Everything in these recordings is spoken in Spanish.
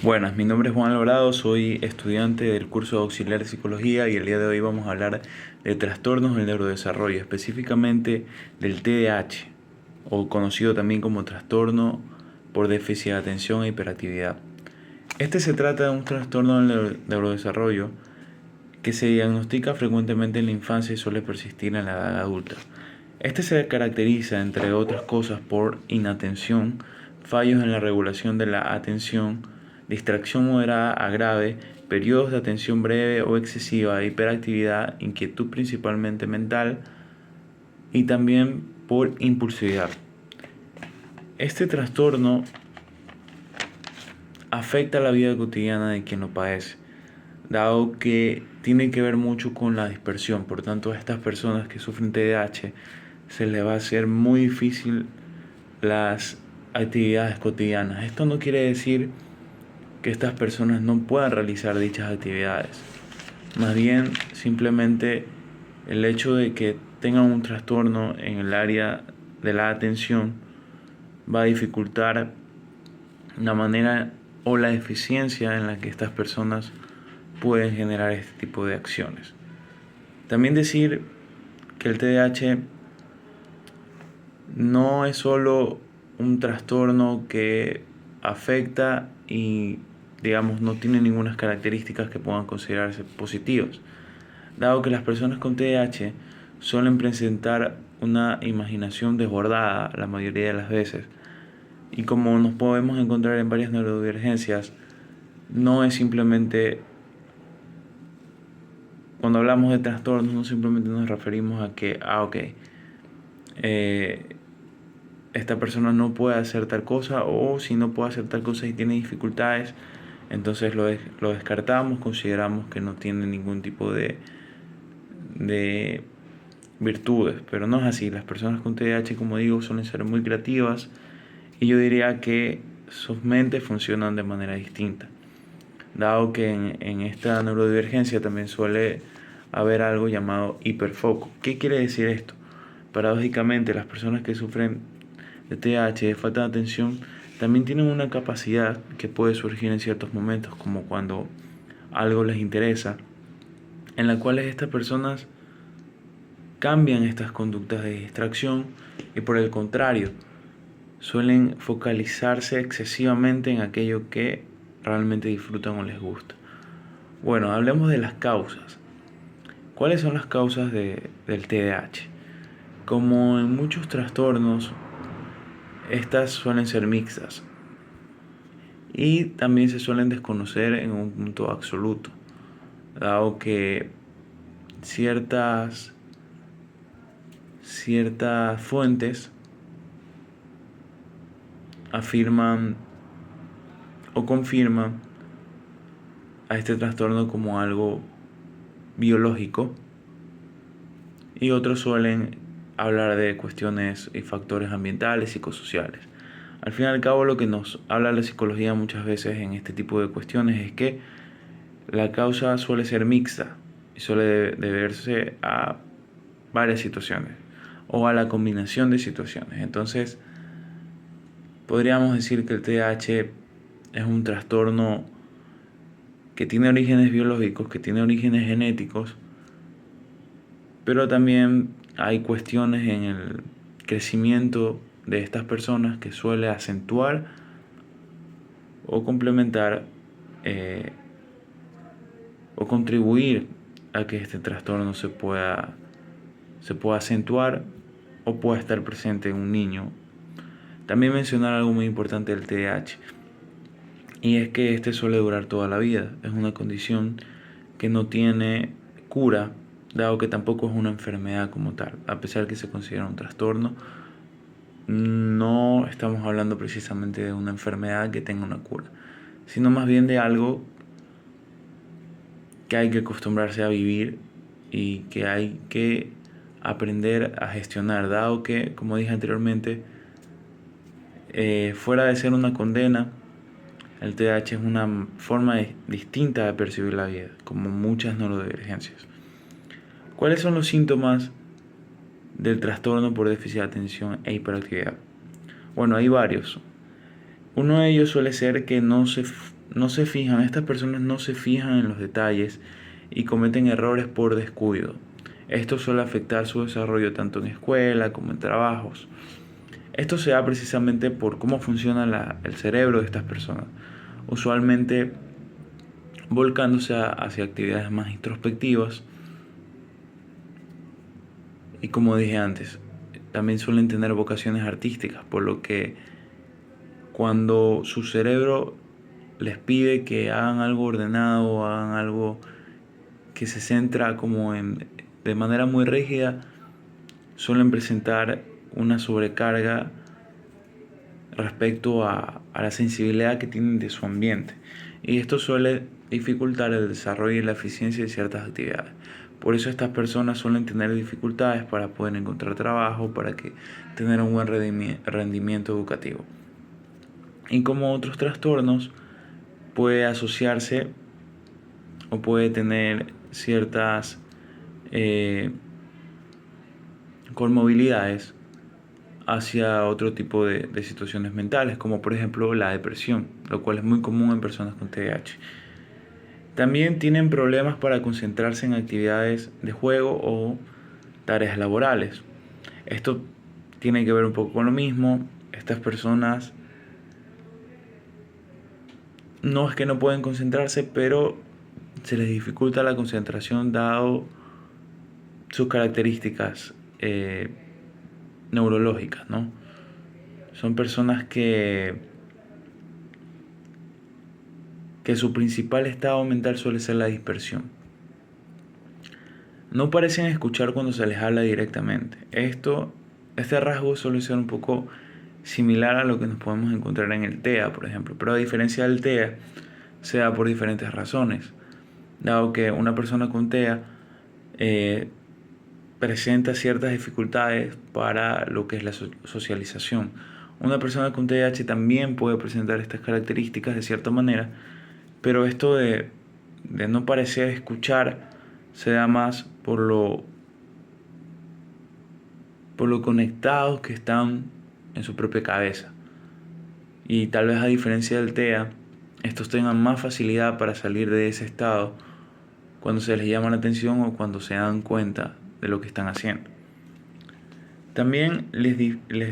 Buenas, mi nombre es Juan Alvarado, soy estudiante del curso de auxiliar de psicología y el día de hoy vamos a hablar de trastornos del neurodesarrollo, específicamente del TDAH, o conocido también como trastorno por déficit de atención e hiperactividad. Este se trata de un trastorno del neurodesarrollo que se diagnostica frecuentemente en la infancia y suele persistir en la edad adulta. Este se caracteriza, entre otras cosas, por inatención, fallos en la regulación de la atención, distracción moderada a grave, periodos de atención breve o excesiva, hiperactividad, inquietud principalmente mental y también por impulsividad. Este trastorno afecta la vida cotidiana de quien lo padece, dado que tiene que ver mucho con la dispersión. Por tanto, a estas personas que sufren TDAH se les va a hacer muy difícil las actividades cotidianas. Esto no quiere decir que estas personas no puedan realizar dichas actividades. Más bien, simplemente el hecho de que tengan un trastorno en el área de la atención va a dificultar la manera o la eficiencia en la que estas personas pueden generar este tipo de acciones. También decir que el TDAH no es solo un trastorno que afecta y, digamos, no tiene ninguna características que puedan considerarse positivas, dado que las personas con TDAH suelen presentar una imaginación desbordada la mayoría de las veces, y como nos podemos encontrar en varias neurodivergencias, no es simplemente, cuando hablamos de trastornos, no simplemente nos referimos a que, eh, esta persona no puede hacer tal cosa, o si no puede hacer tal cosa y tiene dificultades, entonces lo descartamos, consideramos que no tiene ningún tipo de virtudes, pero no es así. Las personas con TDAH, como digo, suelen ser muy creativas y yo diría que sus mentes funcionan de manera distinta, dado que en esta neurodivergencia también suele haber algo llamado hiperfoco. ¿Qué quiere decir esto? Paradójicamente, las personas que sufren de TDAH, de falta de atención, también tienen una capacidad que puede surgir en ciertos momentos, como cuando algo les interesa, en la cual estas personas cambian estas conductas de distracción y, por el contrario, suelen focalizarse excesivamente en aquello que realmente disfrutan o les gusta. Bueno, hablemos de las causas. ¿Cuáles son las causas del TDAH? Como en muchos trastornos, estas suelen ser mixtas y también se suelen desconocer en un punto absoluto, dado que ciertas fuentes afirman o confirman a este trastorno como algo biológico, y otros suelen hablar de cuestiones y factores ambientales, psicosociales. Al fin y al cabo, lo que nos habla la psicología muchas veces en este tipo de cuestiones es que la causa suele ser mixta y suele deberse a varias situaciones o a la combinación de situaciones. Entonces, podríamos decir que el TDAH es un trastorno que tiene orígenes biológicos, que tiene orígenes genéticos, pero también hay cuestiones en el crecimiento de estas personas que suele acentuar o complementar o contribuir a que este trastorno se pueda acentuar o pueda estar presente en un niño. También mencionar algo muy importante del TDAH, y es que este suele durar toda la vida. Es una condición que no tiene cura, dado que tampoco es una enfermedad como tal. A pesar que se considera un trastorno, no estamos hablando precisamente de una enfermedad que tenga una cura, sino más bien de algo que hay que acostumbrarse a vivir y que hay que aprender a gestionar, dado que, como dije anteriormente, fuera de ser una condena, el TDAH es una forma distinta de percibir la vida, como muchas neurodivergencias. ¿Cuáles son los síntomas del trastorno por déficit de atención e hiperactividad? Bueno, hay varios. Uno de ellos suele ser que no se estas personas no se fijan en los detalles y cometen errores por descuido. Esto suele afectar su desarrollo tanto en escuela como en trabajos. Esto se da precisamente por cómo funciona el cerebro de estas personas, usualmente volcándose hacia actividades más introspectivas. Y como dije antes, también suelen tener vocaciones artísticas, por lo que cuando su cerebro les pide que hagan algo ordenado o hagan algo que se centra de manera muy rígida, suelen presentar una sobrecarga respecto a la sensibilidad que tienen de su ambiente. Y esto suele dificultar el desarrollo y la eficiencia de ciertas actividades. Por eso estas personas suelen tener dificultades para poder encontrar trabajo, para tener un buen rendimiento educativo. Y como otros trastornos, puede asociarse o puede tener ciertas conmovilidades hacia otro tipo de situaciones mentales, como por ejemplo la depresión, lo cual es muy común en personas con TDAH. También tienen problemas para concentrarse en actividades de juego o tareas laborales. Esto tiene que ver un poco con lo mismo. Estas personas no es que no pueden concentrarse, pero se les dificulta la concentración dado sus características neurológicas, ¿no? Son personas que su principal estado mental suele ser la dispersión. No parecen escuchar cuando se les habla directamente. Este rasgo suele ser un poco similar a lo que nos podemos encontrar en el TEA, por ejemplo, pero a diferencia del TEA, se da por diferentes razones, dado que una persona con TEA presenta ciertas dificultades para lo que es la socialización. Una persona con TDAH también puede presentar estas características de cierta manera, pero esto de no parecer escuchar se da más por lo conectados que están en su propia cabeza. Y tal vez a diferencia del TEA, estos tengan más facilidad para salir de ese estado cuando se les llama la atención o cuando se dan cuenta de lo que están haciendo. También les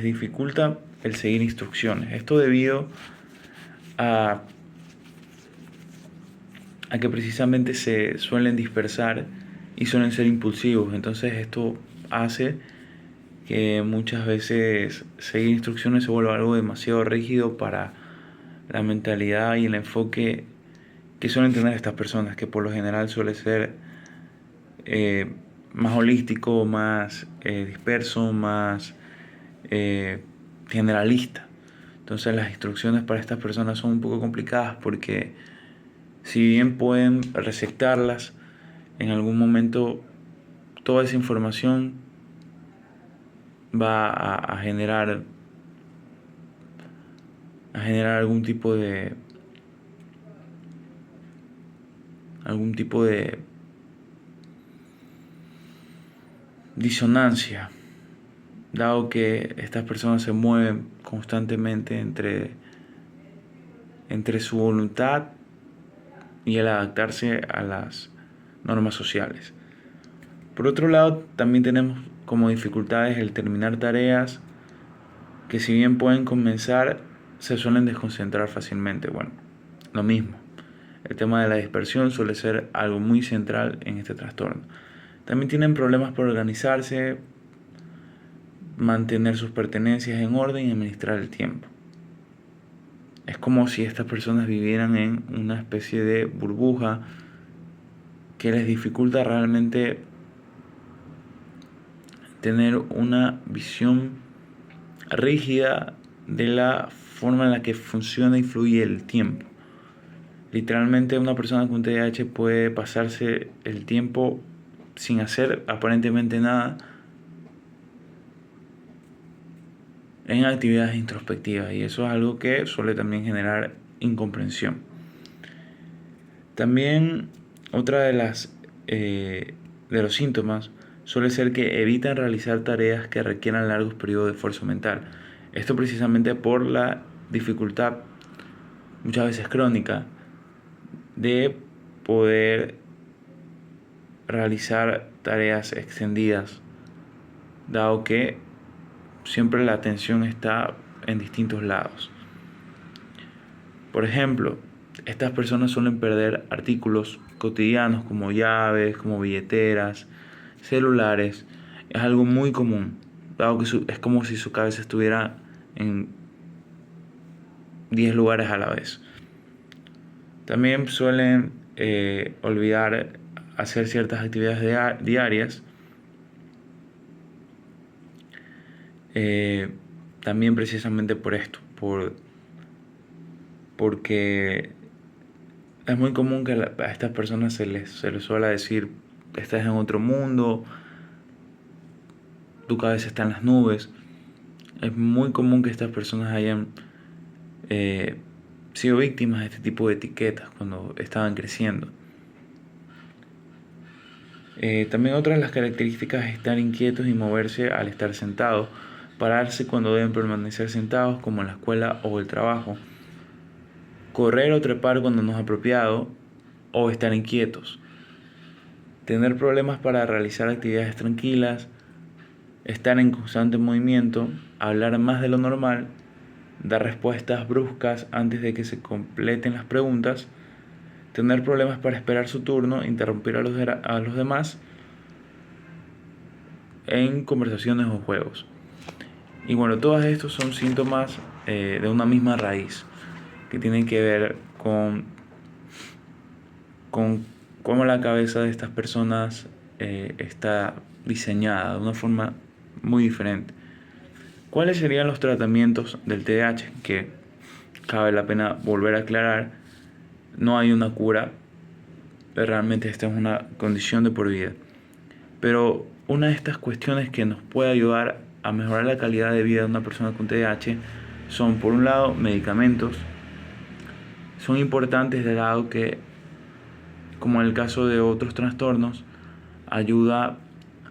dificulta el seguir instrucciones. Esto debido a que precisamente se suelen dispersar y suelen ser impulsivos. Entonces esto hace que muchas veces seguir instrucciones se vuelva algo demasiado rígido para la mentalidad y el enfoque que suelen tener estas personas, que por lo general suele ser más holístico, más disperso, más generalista. Entonces las instrucciones para estas personas son un poco complicadas porque si bien pueden receptarlas, en algún momento toda esa información va a generar algún tipo de disonancia, dado que estas personas se mueven constantemente entre su voluntad y el adaptarse a las normas sociales. Por otro lado, también tenemos como dificultades el terminar tareas que, si bien pueden comenzar, se suelen desconcentrar fácilmente. Bueno, lo mismo. El tema de la dispersión suele ser algo muy central en este trastorno. También tienen problemas para organizarse, mantener sus pertenencias en orden y administrar el tiempo. Es como si estas personas vivieran en una especie de burbuja que les dificulta realmente tener una visión rígida de la forma en la que funciona y fluye el tiempo. Literalmente una persona con TDAH puede pasarse el tiempo sin hacer aparentemente nada en actividades introspectivas, y eso es algo que suele también generar incomprensión. También otra de los síntomas suele ser que evitan realizar tareas que requieran largos periodos de esfuerzo mental. Esto precisamente por la dificultad, muchas veces crónica, de poder realizar tareas extendidas, dado que siempre la atención está en distintos lados. Por ejemplo, estas personas suelen perder artículos cotidianos como llaves, como billeteras, celulares. Es algo muy común, dado que es como si su cabeza estuviera en 10 lugares a la vez. También suelen olvidar hacer ciertas actividades diarias. También precisamente por esto, porque es muy común que a estas personas se les suele decir: estás en otro mundo, tu cabeza está en las nubes. Es muy común que estas personas hayan sido víctimas de este tipo de etiquetas cuando estaban creciendo. También otra de las características es estar inquietos y moverse al estar sentados, pararse cuando deben permanecer sentados, como en la escuela o el trabajo, correr o trepar cuando no es apropiado, o estar inquietos, tener problemas para realizar actividades tranquilas, estar en constante movimiento, hablar más de lo normal, dar respuestas bruscas antes de que se completen las preguntas, tener problemas para esperar su turno, interrumpir a los demás en conversaciones o juegos. Y bueno, todos estos son síntomas de una misma raíz, que tienen que ver con cómo la cabeza de estas personas está diseñada de una forma muy diferente. ¿Cuáles serían los tratamientos del TDAH? Que cabe la pena volver a aclarar, no hay una cura, realmente esta es una condición de por vida. Pero una de estas cuestiones que nos puede ayudar a mejorar la calidad de vida de una persona con TDAH son, por un lado, medicamentos. Son importantes de lado que, como en el caso de otros trastornos, ayuda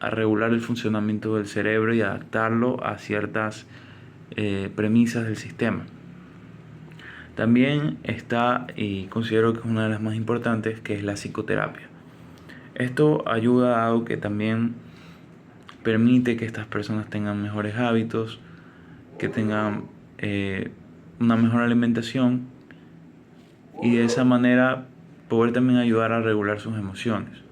a regular el funcionamiento del cerebro y adaptarlo a ciertas premisas del sistema. También está, y considero que es una de las más importantes, que es la psicoterapia. Esto ayuda dado que también permite que estas personas tengan mejores hábitos, que tengan una mejor alimentación y de esa manera poder también ayudar a regular sus emociones.